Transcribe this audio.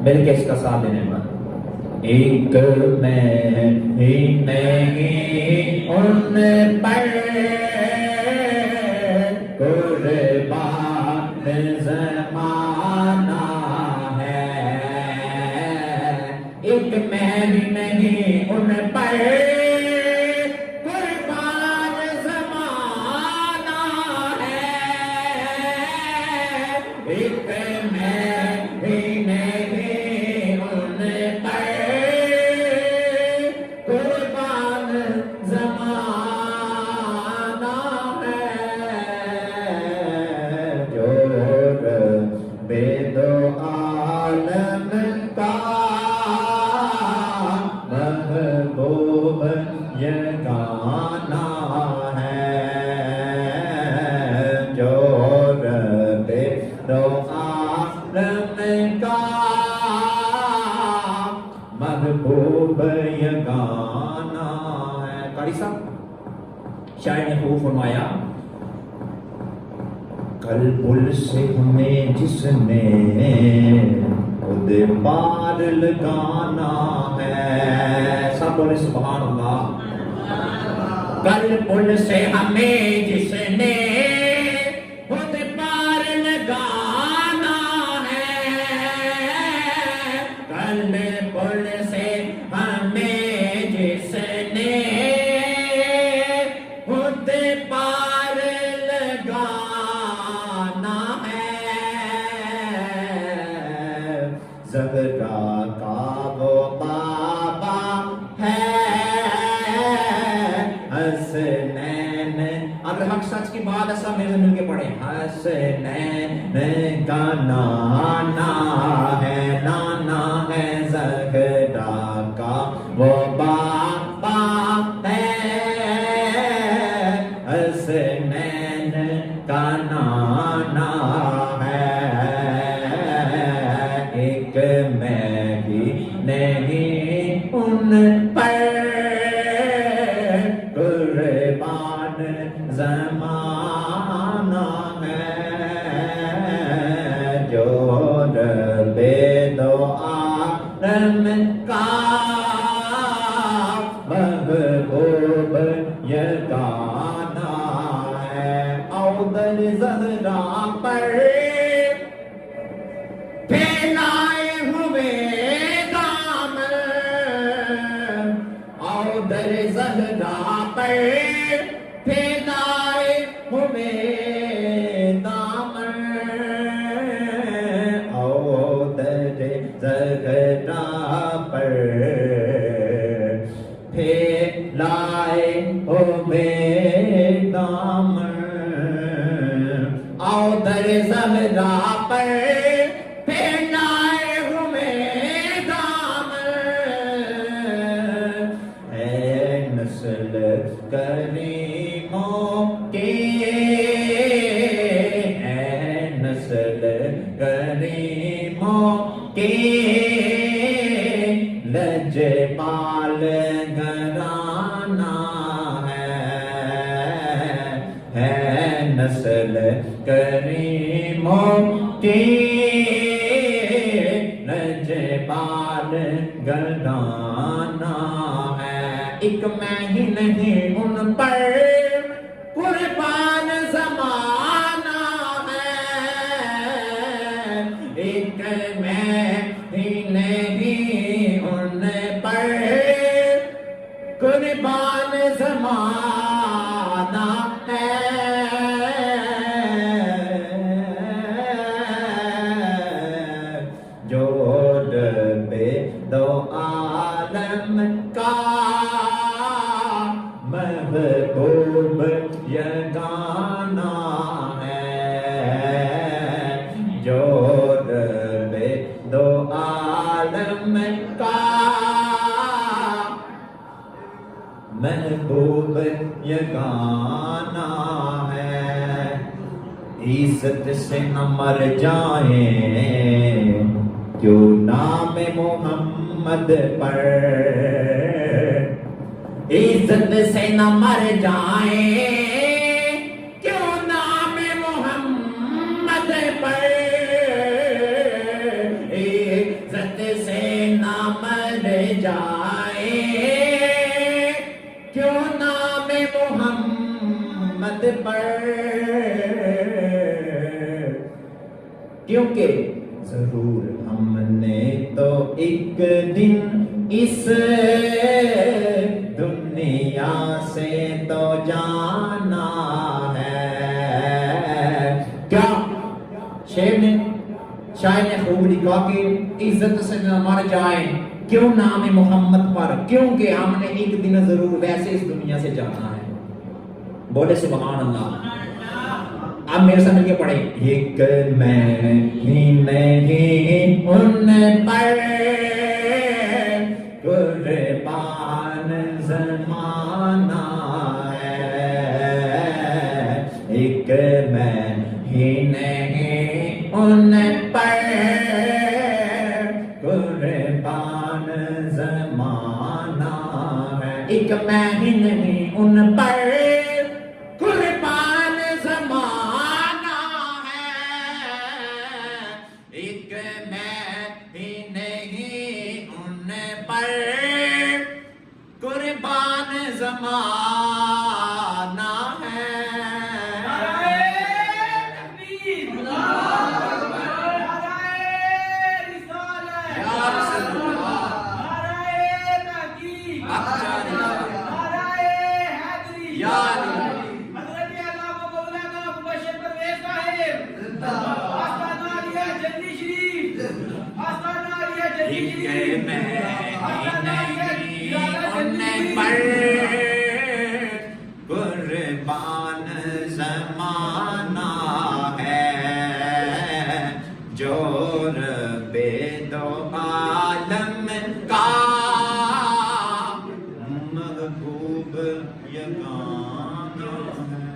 مل کے اس کا ساتھ دینے والے ایک میں ہی نہیں ان پر قربان زمانہ ہے ایک میں ہی نہیں ان پر قربان زمانہ ہے ایک میں ہی نہیں ان پر قربان زمانہ ہے جو رب دو عالم کا محبوب یگانہ ہے جو رب دو عالم کا محبوب یگانہ ہے قاری صاحب شاعر نے خوب فرمایا کل پل سے ہمیں جس نے خود پار لگانا ہے سب بولے سبحان اللہ کل پل سے ہمیں جس نے خود پار لگانا ہے کل پل سے ہمیں جس نے خود پار لگانا ہے زہرا کا وہ بابا ہے حسنین اب حق سچ کی بات ایسا میرے مل کے پڑھیں حسنین کا نانا ہے زہرا کا وہ بابا ہے حسنین کا نانا ہے ایک میں ہی نہیں ان پر قربان زمانہ ہے جو رب دو عالم کا محبوب یگانہ ہے اودل زہرا پر پھیلائے ہوئے دامن اودل زہرا پر پھیلائے ہوئے دامن اودل زہرا پر پھیلائے ہوئے دامن اودل زہرا پر پھیلائے ہوئے دامن اے نسل کریموں کی اے نسل کریموں کی لجپال گھرانہ ہے نسل کریموں کی لجپال گھرانہ ہے ایک میں ہی نہیں ان پر قربان زمانہ ہے ایک میں ہی نہیں ان پر قربان زمانہ ہے جو رب دو عالم کا محبوب یگانہ ہے جو رب دو عالم کا محبوب یگانہ ہے عزت سے نہ مر جائیں کیوں نام محمد پر عزت سے نہ مر جائیں کیوں نام محمد پر عزت جائے کیوں نام محمد پر، کیونکہ ضرور ہم نے تو ایک دن اس دنیا سے تو جانا ہے. کیا شاعر نے خوب لکھا کہ عزت سے نہ مر جائیں کیوں نام محمد پر، کیونکہ ہم نے ایک دن ضرور ویسے اس دنیا سے جانا ہے. بولے سبحان اللہ. اب میرے ساتھ مل کے پڑھیں. ایک میں ہی نہیں ان پر قربان زمانہ ہے، ایک میں ہی نہیں ان پر قربان زمانہ ہے، ایک میں ہی نہیں ان پر قربان زمانہ ہے، ایک میں ہی نہیں ان پر قربان زمانہ ہے. قربان زمانہ ہے جو رب دو عالم کا محبوب یگانہ ہے.